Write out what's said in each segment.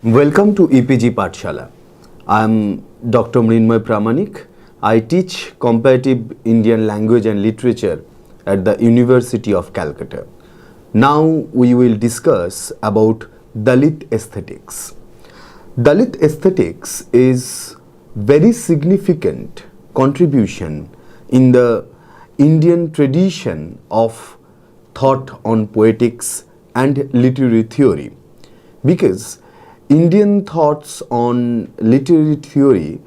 Welcome to EPG Pathshala. I am Dr. Mrinmoy Pramanik. I teach comparative Indian language and literature at the University of Calcutta. Now we will discuss about Dalit aesthetics. Dalit aesthetics is very significant contribution in the Indian tradition of thought on poetics and literary theory, because Indian thoughts on literary theory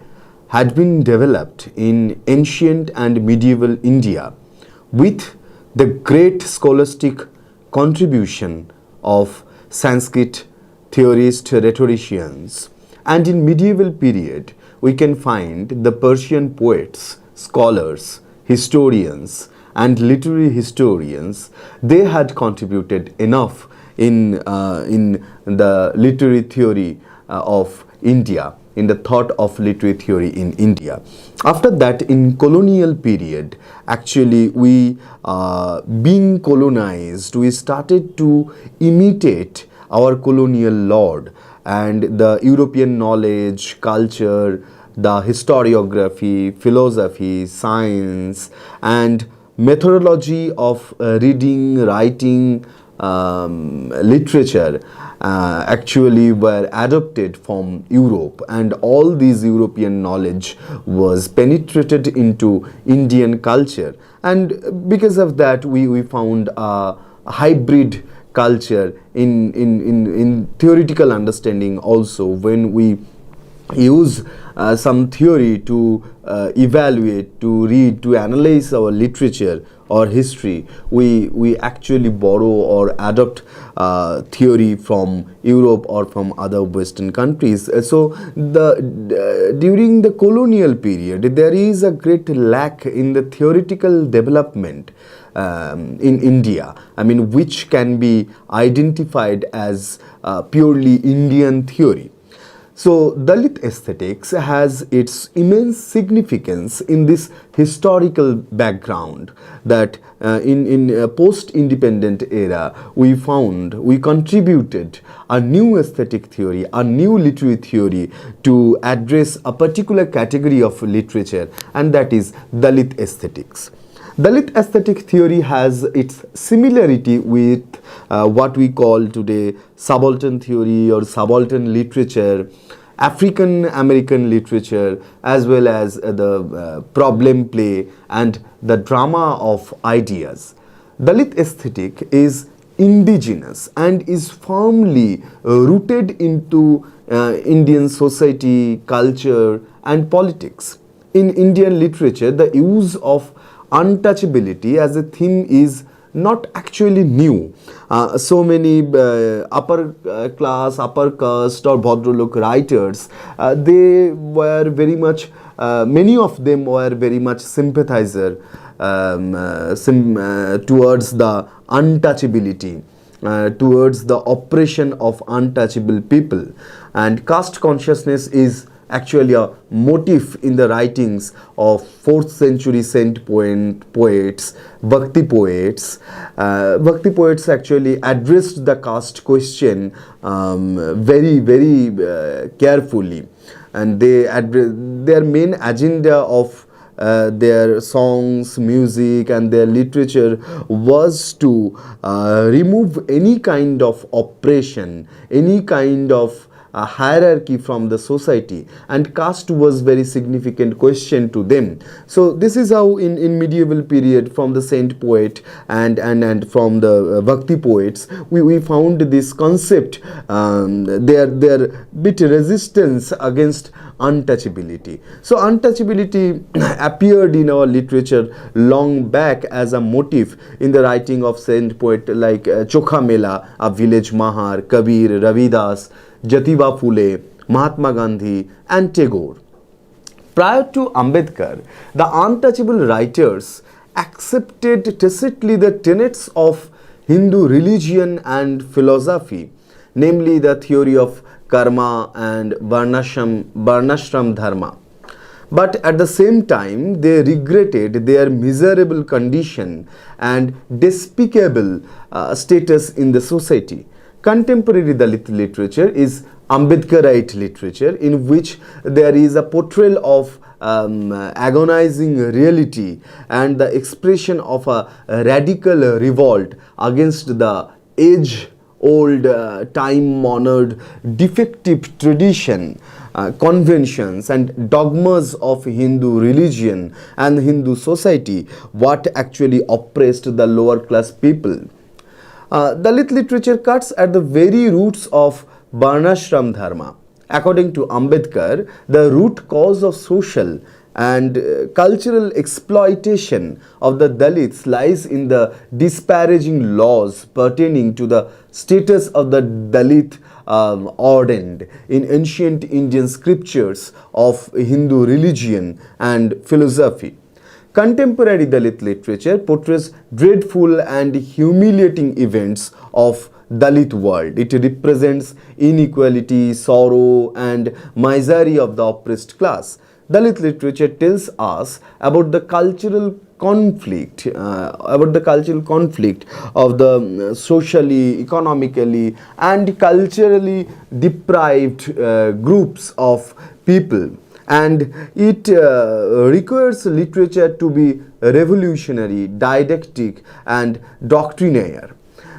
had been developed in ancient and medieval India with the great scholastic contribution of Sanskrit theorists, rhetoricians, and in medieval period we can find the Persian poets, scholars, historians and literary historians. They had contributed enough in the literary theory of India, in the thought of literary theory in India. After that, in colonial period, actually we being colonized, we started to imitate our colonial lord, and the European knowledge, culture, the historiography, philosophy, science and methodology of reading, writing, literature actually were adopted from Europe, and all these European knowledge was penetrated into Indian culture, and because of that we found a hybrid culture in theoretical understanding also. When we use some theory to evaluate, to read, to analyze our literature or history, we actually borrow or adopt theory from Europe or from other Western countries. So during the colonial period there is a great lack in the theoretical development in India, which can be identified as purely Indian theory. So Dalit aesthetics has its immense significance in this historical background, that in a post-independent era we contributed a new aesthetic theory, a new literary theory to address a particular category of literature, and that is Dalit aesthetics. Dalit aesthetic theory has its similarity with what we call today subaltern theory or subaltern literature, African American literature, as well as the problem play and the drama of ideas. Dalit aesthetic is indigenous and is firmly rooted into Indian society, culture and politics. In Indian literature, the use of untouchability as a theme is not actually new. So many upper class, upper caste or Bhadralok writers, they were very much, many of them were very much sympathizer towards the untouchability, towards the oppression of untouchable people, and caste consciousness is actually a motif in the writings of 4th century saint poets, Bhakti poets. Bhakti poets actually addressed the caste question very carefully, and their main agenda of their songs, music and their literature was to remove any kind of oppression, any kind of a hierarchy from the society, and caste was very significant question to them. So this is how in medieval period, from the saint poet and from the Bhakti poets, we found this concept, their bit resistance against untouchability. So untouchability appeared in our literature long back as a motif in the writing of saint poet like Chokha Mela, a village Mahar, Kabir, Ravidas, Jyotiba Phule, Mahatma Gandhi and Tagore. Prior to Ambedkar, the untouchable writers accepted tacitly the tenets of Hindu religion and philosophy, namely the theory of karma and varnashram dharma. But at the same time, they regretted their miserable condition and despicable status in the society. Contemporary Dalit literature is Ambedkarite literature, in which there is a portrayal of agonizing reality and the expression of a radical revolt against the age-old, time-honored, defective tradition, conventions and dogmas of Hindu religion and Hindu society, what actually oppressed the lower class people. Dalit literature cuts at the very roots of Varnashram Dharma. According to Ambedkar, the root cause of social and cultural exploitation of the Dalits lies in the disparaging laws pertaining to the status of the Dalit ordained in ancient Indian scriptures of Hindu religion and philosophy. Contemporary Dalit literature portrays dreadful and humiliating events of Dalit world. It represents inequality, sorrow and misery of the oppressed class. Dalit literature tells us about the cultural conflict, of the socially, economically and culturally deprived groups of people, and it requires literature to be revolutionary, didactic and doctrinaire,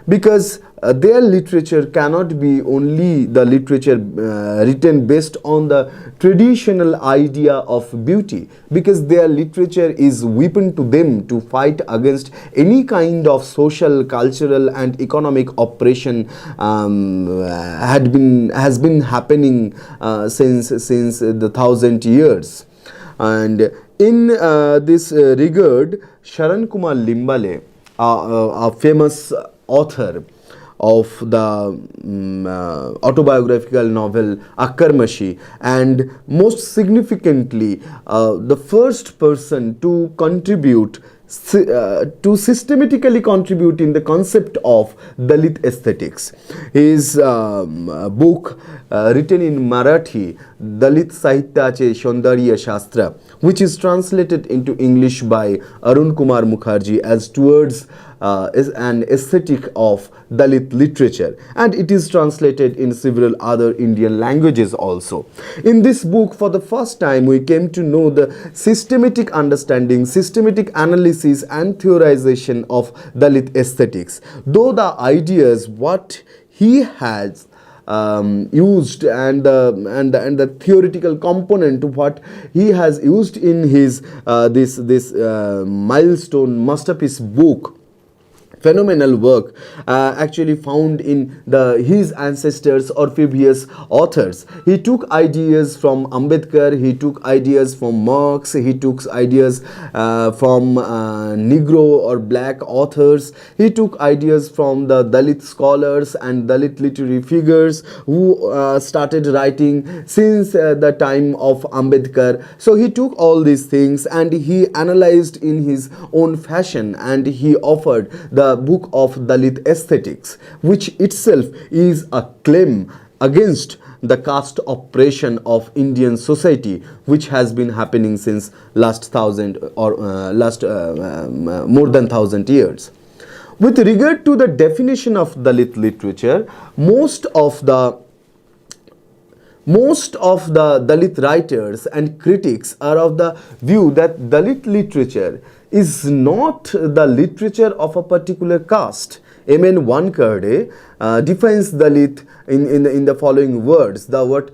because their literature cannot be only the literature written based on the traditional idea of beauty, because their literature is weapon to them to fight against any kind of social, cultural and economic oppression has been happening since the 1,000 years. And in this regard, Sharan Kumar Limbale, a famous author of the autobiographical novel Akkarmashi, and most significantly the first person to contribute to systematically contribute in the concept of Dalit aesthetics. His book written in Marathi, Dalit Sahityache Shaundarya Shastra, which is translated into English by Arun Kumar Mukherjee as Towards is an aesthetic of Dalit literature, and it is translated in several other Indian languages also. In this book, for the first time, we came to know the systematic understanding, systematic analysis and theorization of Dalit aesthetics. Though the ideas what he has used and the theoretical component what he has used in his this milestone masterpiece book, phenomenal work actually found in his ancestors or previous authors. He took ideas from Ambedkar, he took ideas from Marx, he took ideas from Negro or black authors, he took ideas from the Dalit scholars and Dalit literary figures who started writing since the time of Ambedkar. So he took all these things and he analyzed in his own fashion, and he offered the book of Dalit aesthetics, which itself is a claim against the caste oppression of Indian society, which has been happening since last more than 1,000 years. With regard to the definition of Dalit literature, most of the Dalit writers and critics are of the view that Dalit literature is not the literature of a particular caste. M.N. Wankhede defines Dalit in the following words. The word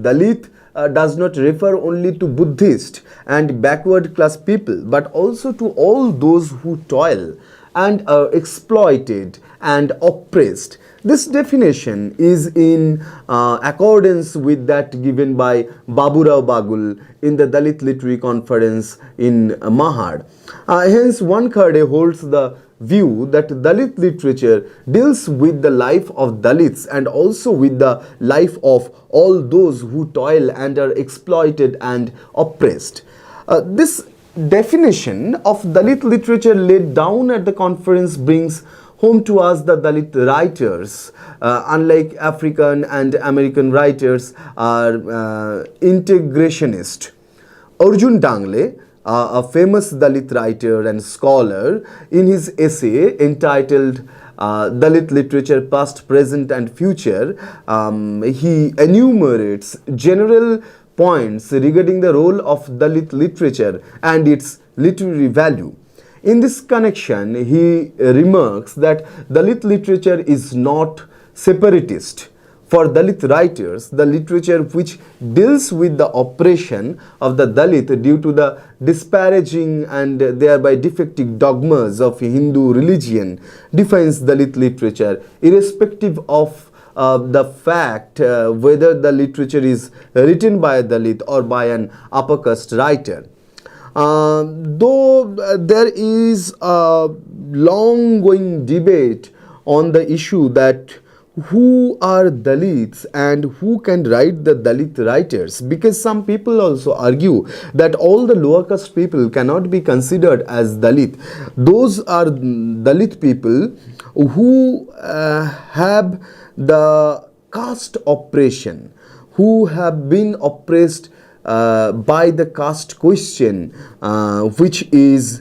Dalit does not refer only to Buddhist and backward class people, but also to all those who toil and are exploited and oppressed. This definition is in accordance with that given by Baburao Bagul in the Dalit Literary Conference in Mahad. Hence, Wankhede holds the view that Dalit literature deals with the life of Dalits and also with the life of all those who toil and are exploited and oppressed. This definition of Dalit literature laid down at the conference brings home to us the Dalit writers, unlike African and American writers, are integrationist. Arjun Dangle, a famous Dalit writer and scholar, in his essay entitled Dalit literature past, present and future, he enumerates general points regarding the role of Dalit literature and its literary value. In this connection, he remarks that Dalit literature is not separatist. For Dalit writers, the literature which deals with the oppression of the Dalit due to the disparaging and thereby defective dogmas of Hindu religion defines Dalit literature, irrespective of the fact whether the literature is written by a Dalit or by an upper caste writer. Though there is a long going debate on the issue that who are Dalits and who can write the Dalit writers, because some people also argue that all the lower caste people cannot be considered as Dalit. Those are Dalit people who have the caste oppression, who have been oppressed by the caste question, which is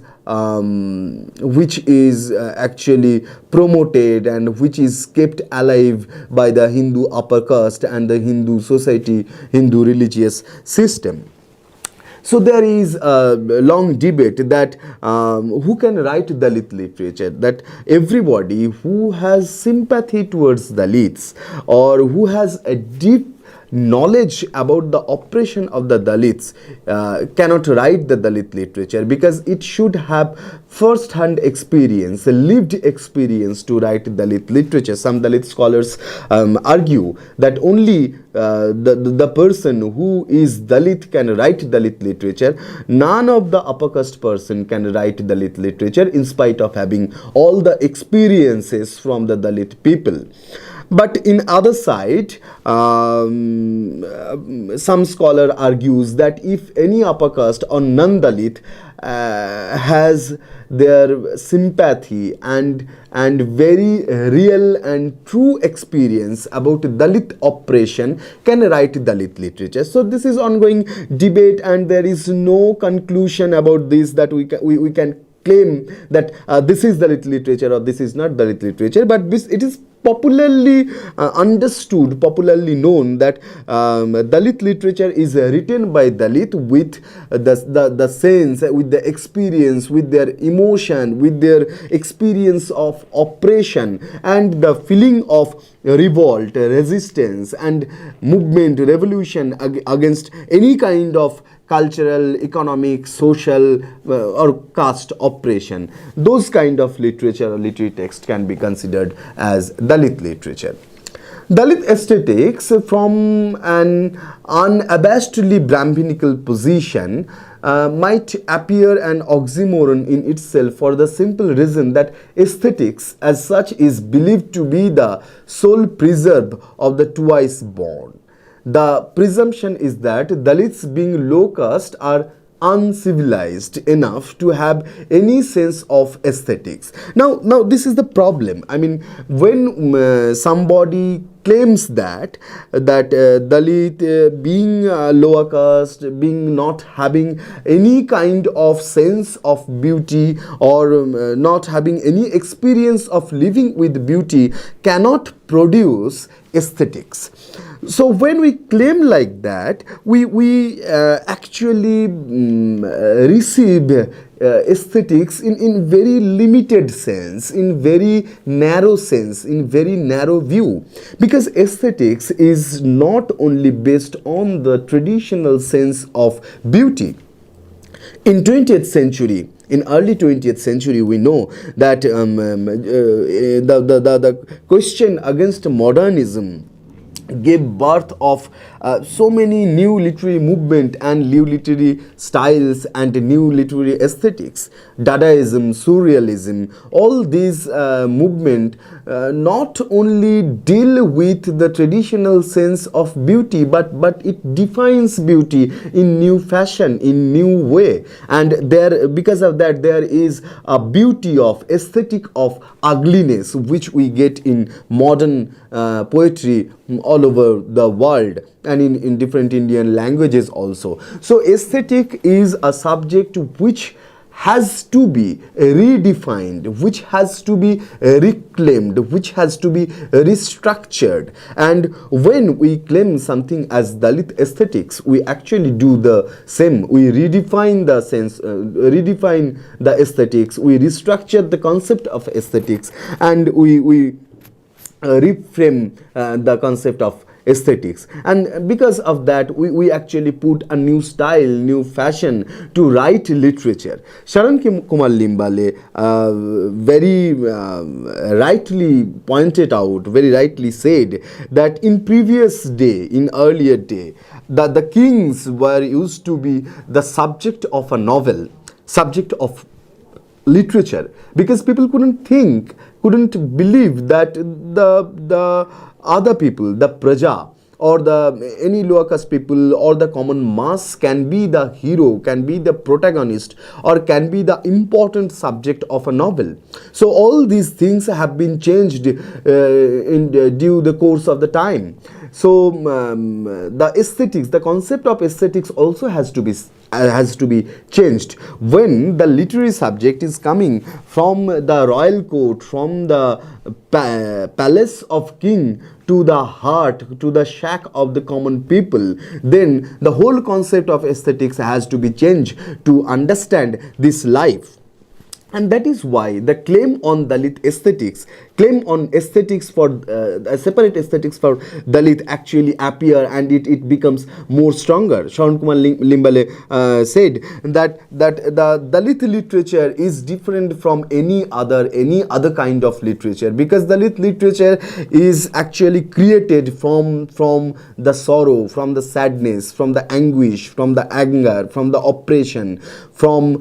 actually promoted and which is kept alive by the Hindu upper caste and the Hindu society, Hindu religious system. So there is a long debate that who can write Dalit literature, that everybody who has sympathy towards Dalits or who has a deep knowledge about the oppression of the Dalits cannot write the Dalit literature, because it should have first-hand experience, lived experience to write Dalit literature. Some Dalit scholars argue that only the person who is Dalit can write Dalit literature. None of the upper caste person can write Dalit literature in spite of having all the experiences from the Dalit people. But in other side, some scholar argues that if any upper caste or non-Dalit has their sympathy and very real and true experience about Dalit oppression, can write Dalit literature. So this is ongoing debate, and there is no conclusion about this, that we can claim that this is Dalit literature or this is not Dalit literature. But it is popularly understood, popularly known that Dalit literature is written by Dalit with the sense, with the experience, with their emotion, with their experience of oppression and the feeling of revolt, resistance and movement, revolution against any kind of cultural, economic, social or caste oppression. Those kind of literature or literary text can be considered as Dalit literature. Dalit aesthetics, from an unabashedly Brahminical position, might appear an oxymoron in itself, for the simple reason that aesthetics as such is believed to be the sole preserve of the twice born. The presumption is that Dalits, being low caste, are uncivilized enough to have any sense of aesthetics. Now this is the problem. I mean, when somebody claims that Dalit being lower caste, being not having any kind of sense of beauty or not having any experience of living with beauty, cannot produce aesthetics. So when we claim like that, we actually receive aesthetics in very limited sense, in very narrow sense, in very narrow view, because aesthetics is not only based on the traditional sense of beauty. In 20th century, in early 20th century, we know that the question against modernism gave birth of so many new literary movement and new literary styles and new literary aesthetics. Dadaism, Surrealism, all these movement not only deal with the traditional sense of beauty, but it defines beauty in new fashion, in new way. And there, because of that, there is a beauty of aesthetic of ugliness which we get in modern poetry all over the world and in different Indian languages also. So aesthetic is a subject which has to be redefined, which has to be reclaimed, which has to be restructured. And when we claim something as Dalit aesthetics, we actually do the same. We redefine the sense, redefine the aesthetics, we restructure the concept of aesthetics, and we reframe the concept of aesthetics. And because of that, we actually put a new style, new fashion to write literature. Sharan Kumar Limbale very rightly pointed out, very rightly said that in previous day, in earlier day, the kings were used to be the subject of a novel, subject of literature, because people couldn't believe that the other people, the praja, or the any lower caste people or the common mass can be the hero, can be the protagonist, or can be the important subject of a novel. So all these things have been changed in due the course of the time. So the aesthetics, the concept of aesthetics also has to be changed when the literary subject is coming from the royal court, from the palace of king to the heart, to the shack of the common people. Then the whole concept of aesthetics has to be changed to understand this life. And that is why the claim on Dalit aesthetics, claim on aesthetics for separate aesthetics for Dalit actually appear, and it becomes more stronger. Sharan Kumar Limbale said that the Dalit literature is different from any other kind of literature, because Dalit literature is actually created from the sorrow, from the sadness, from the anguish, from the anger, from the oppression, from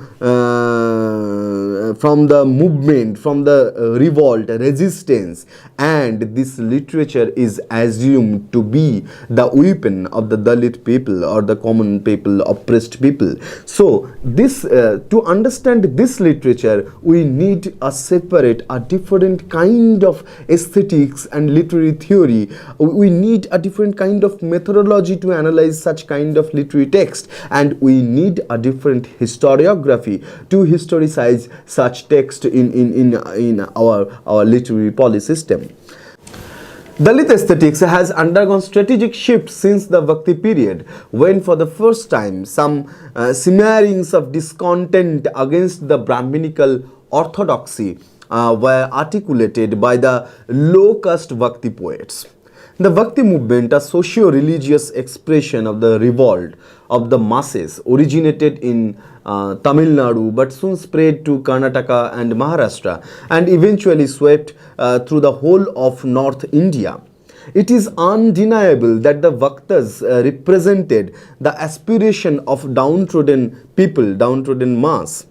the movement, from the revolt, resistance. And this literature is assumed to be the weapon of the Dalit people or the common people, oppressed people. So this to understand this literature, we need a separate, a different kind of aesthetics and literary theory. We need a different kind of methodology to analyze such kind of literary text, and we need a different historiography to historicize such text in our literary policy system. Dalit aesthetics has undergone strategic shift since the Bhakti period, when for the first time some simmerings of discontent against the Brahminical orthodoxy were articulated by the low-caste Bhakti poets. The Bhakti movement, a socio-religious expression of the revolt of the masses, originated in Tamil Nadu but soon spread to Karnataka and Maharashtra, and eventually swept through the whole of North India. It is undeniable that the Bhaktas represented the aspiration of downtrodden people, downtrodden mass.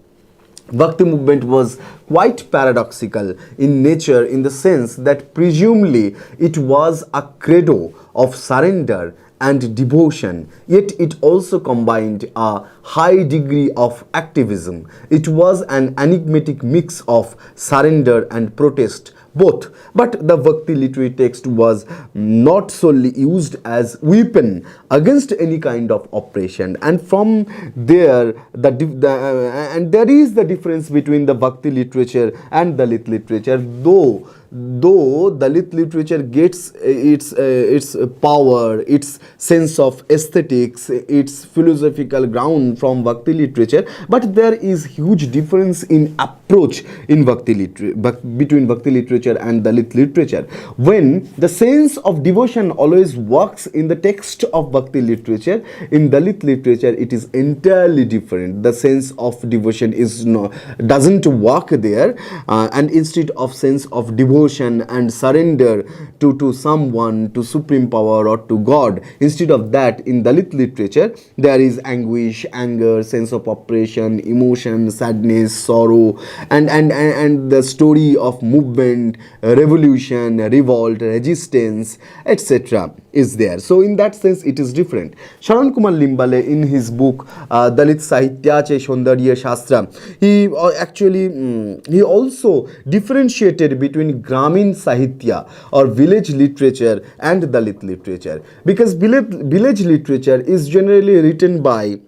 Bhakti movement was quite paradoxical in nature, in the sense that presumably it was a credo of surrender and devotion, yet it also combined a high degree of activism. It was an enigmatic mix of surrender and protest, both. But the Bhakti literary text was not solely used as weapon against any kind of oppression, and from there and there is the difference between the Bhakti literature and Dalit literature, though Dalit literature gets its power, its sense of aesthetics, its philosophical ground from Bhakti literature, but there is huge difference in approach in between Bhakti literature and Dalit literature. When the sense of devotion always works in the text of Bhakti literature, in Dalit literature it is entirely different. The sense of devotion doesn't work there, and instead of sense of devotion and surrender to someone, to supreme power or to God, instead of that, in Dalit literature there is anguish, anger, sense of oppression, emotion, sadness, sorrow, and the story of movement, revolution, revolt, resistance, etc. is there. So in that sense it is different. Sharan Kumar Limbale, in his book Dalit Sahitya Che Saundarya Shastra, he he also differentiated between Gramin Sahitya or village literature and Dalit literature, because village literature is generally written by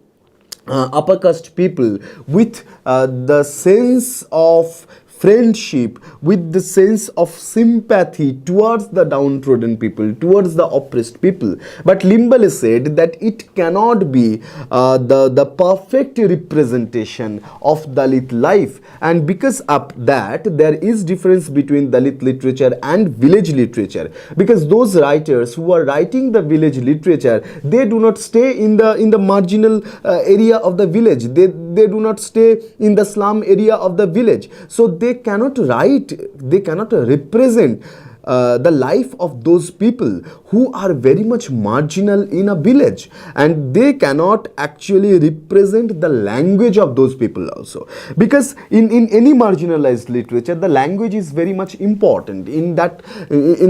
upper caste people with the sense of friendship, with the sense of sympathy towards the downtrodden people, towards the oppressed people. But Limbale said that it cannot be the perfect representation of Dalit life, and because of that there is difference between Dalit literature and village literature, because those writers who are writing the village literature, they do not stay in the marginal area of the village, they do not stay in the slum area of the village, so they cannot write, they cannot represent the life of those people who are very much marginal in a village, and they cannot actually represent the language of those people also, because in any marginalized literature the language is very much important. In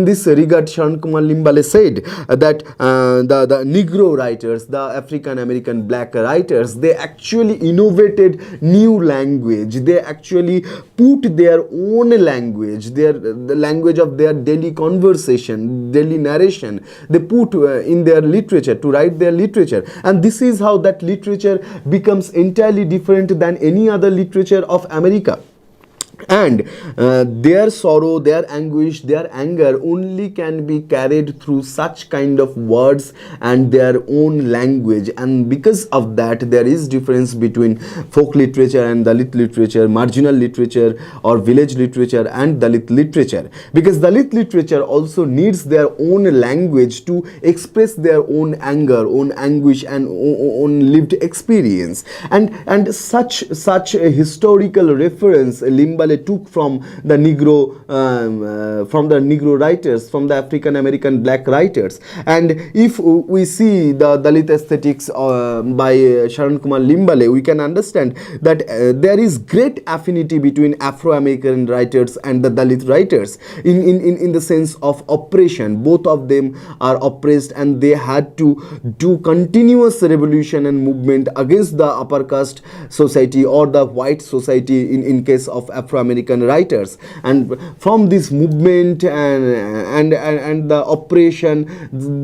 this regard, Sharan Kumar Limbale said that the Negro writers, the African American black writers, they actually innovated new language, they actually put their own language, the language of their daily conversation, daily narration, they put in their literature to write their literature, and this is how that literature becomes entirely different than any other literature of America. And their sorrow, their anguish, their anger only can be carried through such kind of words and their own language, and because of that there is difference between folk literature and Dalit literature, marginal literature or village literature and Dalit literature, because Dalit literature also needs their own language to express their own anger, own anguish and own lived experience, and such a historical reference Limbale took from the Negro writers, from the African American black writers. And if we see the Dalit aesthetics by Sharan Kumar Limbale, we can understand that there is great affinity between Afro-American writers and the Dalit writers in the sense of oppression. Both of them are oppressed and they had to do continuous revolution and movement against the upper caste society or the white society in case of Afro-American writers, and from this movement and the oppression,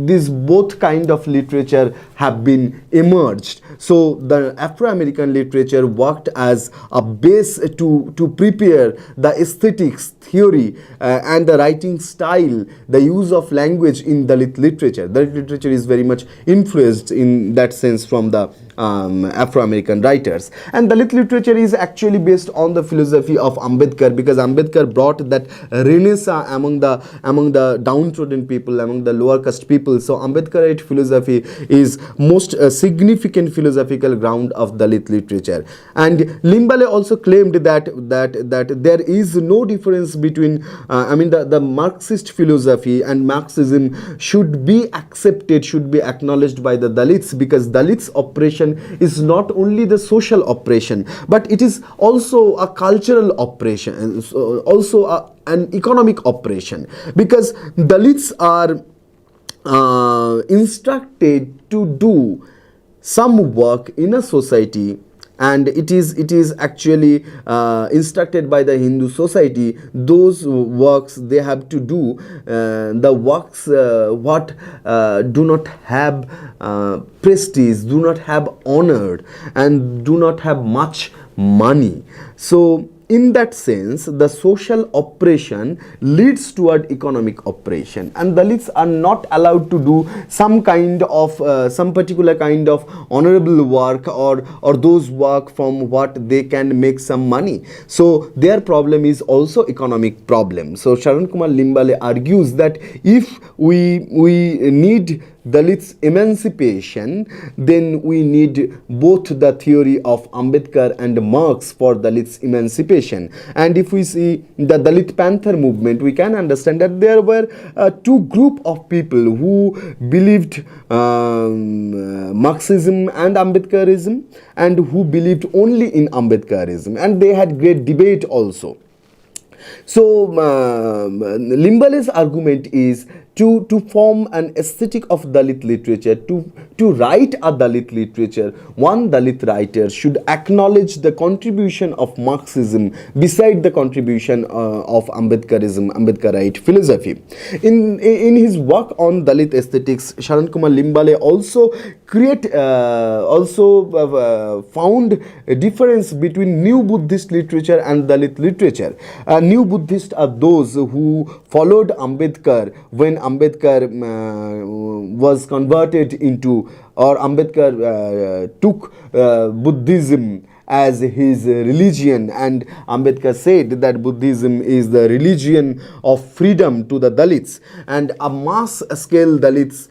these both kind of literature have been emerged. So the Afro-American literature worked as a base to prepare the aesthetics, theory and the writing style, the use of language in Dalit literature. Dalit literature is very much influenced in that sense from the Afro-American writers, and Dalit literature is actually based on the philosophy of Ambedkar, because Ambedkar brought that renaissance among the downtrodden people, among the lower caste people. So Ambedkarite philosophy is most significant philosophical ground of Dalit literature. And Limbale also claimed that there is no difference between the Marxist philosophy and Marxism should be accepted, should be acknowledged by the Dalits, because Dalits oppression is not only the social oppression, but it is also a cultural oppression, also an economic oppression, because Dalits are instructed to do some work in a society, and it is actually instructed by the Hindu society. Those works they have to do, the works what do not have prestige, do not have honor, and do not have much money. So in that sense, the social oppression leads toward economic oppression, and Dalits are not allowed to do some kind of some particular kind of honorable work or those work from what they can make some money. So their problem is also economic problem. So Sharan Kumar Limbale argues that if we need Dalits emancipation, then we need both the theory of Ambedkar and Marx for Dalits emancipation. And if we see the Dalit Panther movement, we can understand that there were two group of people who believed Marxism and Ambedkarism, and who believed only in Ambedkarism, and they had great debate also. So Limbale's argument is to form an aesthetic of Dalit literature, to write a Dalit literature, one Dalit writer should acknowledge the contribution of Marxism beside the contribution of Ambedkarism, Ambedkarite philosophy. In his work on Dalit aesthetics, Sharan Kumar Limbale also found a difference between New Buddhist literature and Dalit literature. New Buddhists are those who followed Ambedkar when Ambedkar was converted into, or Ambedkar took Buddhism as his religion, and Ambedkar said that Buddhism is the religion of freedom to the Dalits, and a mass scale Dalits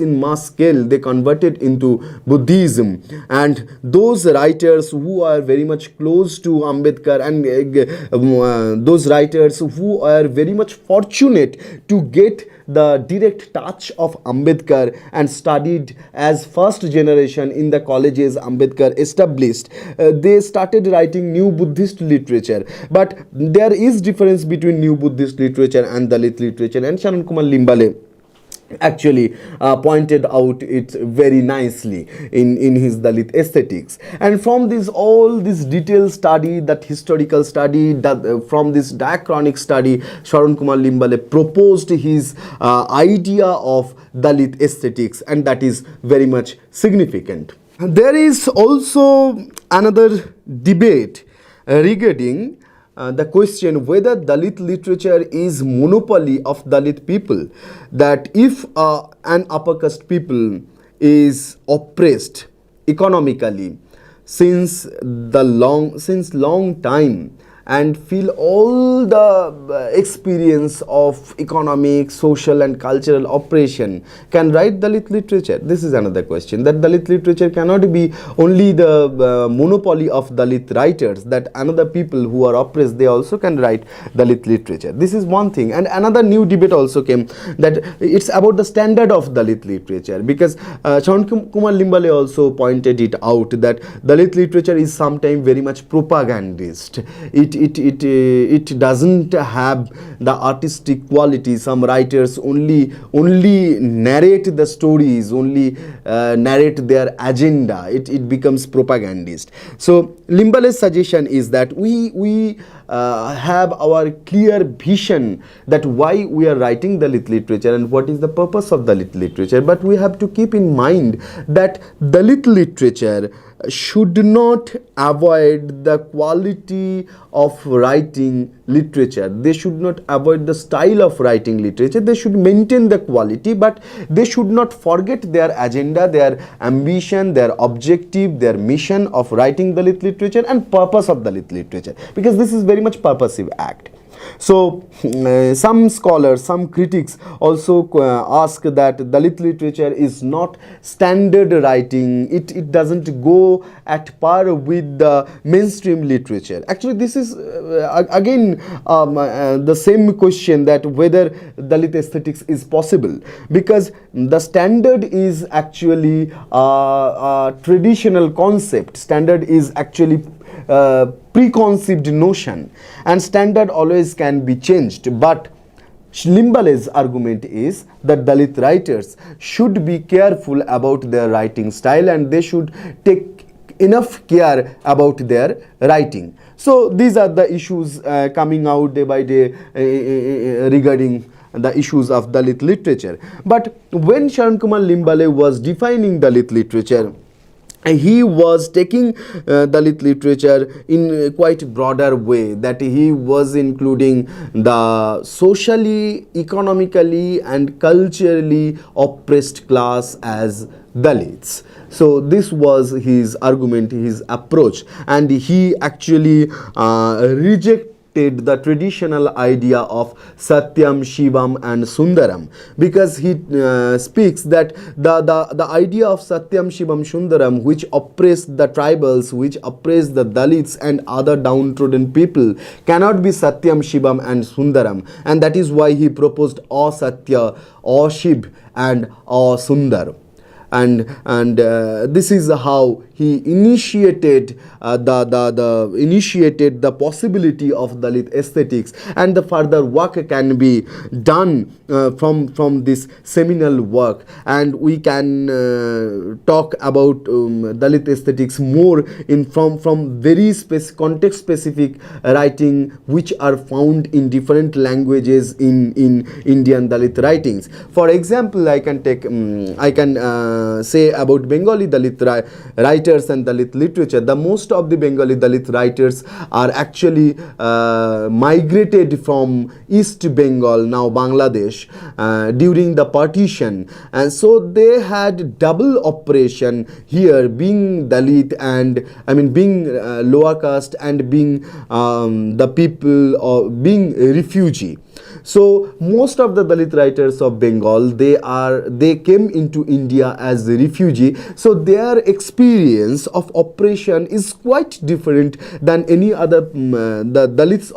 in mass scale, they converted into Buddhism. And those writers who are very much close to Ambedkar, and those writers who are very much fortunate to get the direct touch of Ambedkar and studied as first generation in the colleges Ambedkar established, they started writing New Buddhist literature. But there is difference between New Buddhist literature and Dalit literature, and Sharan Kumar Limbale actually pointed out it very nicely in his Dalit aesthetics. And from this, all this detailed study, that historical study, that from this diachronic study, Sharan Kumar Limbale proposed his idea of Dalit aesthetics, and that is very much significant. There is also another debate regarding the question whether Dalit literature is monopoly of Dalit people, that if an upper caste people is oppressed economically since long time, and feel all the experience of economic, social and cultural oppression, can write Dalit literature? This is another question, that Dalit literature cannot be only the monopoly of Dalit writers, that another people who are oppressed, they also can write Dalit literature. This is one thing. And another new debate also came, that it's about the standard of Dalit literature, because Sharan Kumar Limbale also pointed it out, that Dalit literature is sometimes very much propagandist. It doesn't have the artistic quality. Some writers only narrate the stories, only narrate their agenda. It becomes propagandist. So Limbale's suggestion is that we have our clear vision that why we are writing Dalit literature and what is the purpose of Dalit literature. But we have to keep in mind that Dalit literature should not avoid the quality of writing literature. They should not avoid the style of writing literature. They should maintain the quality, but they should not forget their agenda, their ambition, their objective, their mission of writing Dalit literature and purpose of Dalit literature, because this is very much purposive act. So some scholars, some critics also ask that Dalit literature is not standard writing. It doesn't go at par with the mainstream literature. Actually, this is again the same question, that whether Dalit aesthetics is possible, because the standard is actually a traditional concept. Standard is actually preconceived notion, and standard always can be changed. But Limbale's argument is that Dalit writers should be careful about their writing style, and they should take enough care about their writing. So these are the issues coming out day by day regarding the issues of Dalit literature. But when Sharan Kumar Limbale was defining Dalit literature, he was taking Dalit literature in a quite broader way, that he was including the socially, economically and culturally oppressed class as Dalits. So this was his argument, his approach, and he actually rejected the traditional idea of Satyam, Shivam and Sundaram, because he speaks that the idea of Satyam, Shivam, Sundaram, which oppressed the tribals, which oppressed the Dalits and other downtrodden people, cannot be Satyam, Shivam and Sundaram, and that is why he proposed Asatya, Ashiv and Asundar. And this is how he initiated initiated the possibility of Dalit aesthetics, and the further work can be done from this seminal work, and we can talk about Dalit aesthetics more in from very context specific writing which are found in different languages in Indian Dalit writings. For example, I can take I can say about Bengali Dalit writers and Dalit literature. The most of the Bengali Dalit writers are actually migrated from East Bengal, now Bangladesh, during the partition, and so they had double operation here, being Dalit and being lower caste and being the people or being a refugee. So most of the Dalit writers of Bengal, they came into India as a refugee, so their experience of oppression is quite different than any other the Dalits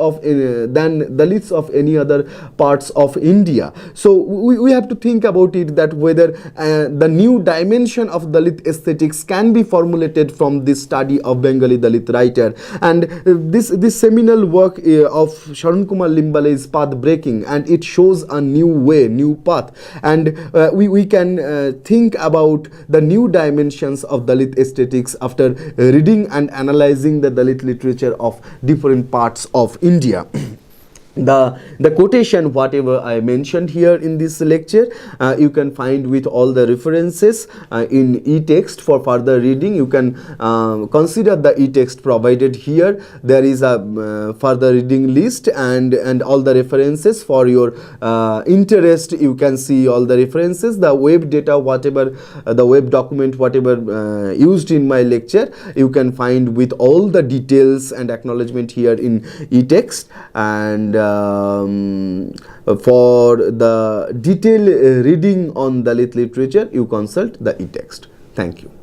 of any other parts of India. So we have to think about it, that whether the new dimension of Dalit aesthetics can be formulated from this study of Bengali Dalit writer, and this seminal work of Sharan Kumar Limbale is path breaking, and it shows a new way, new path, and we can think about the new dimensions of Dalit aesthetics after reading and analyzing the Dalit literature of different parts of India. The quotation whatever I mentioned here in this lecture, you can find with all the references in e-text. For further reading, you can consider the e-text provided here. There is a further reading list and all the references. For your interest, you can see all the references, the web data, whatever the web document whatever used in my lecture, you can find with all the details and acknowledgement here in e-text. And for the detailed reading on Dalit literature, you consult the e-text. Thank you.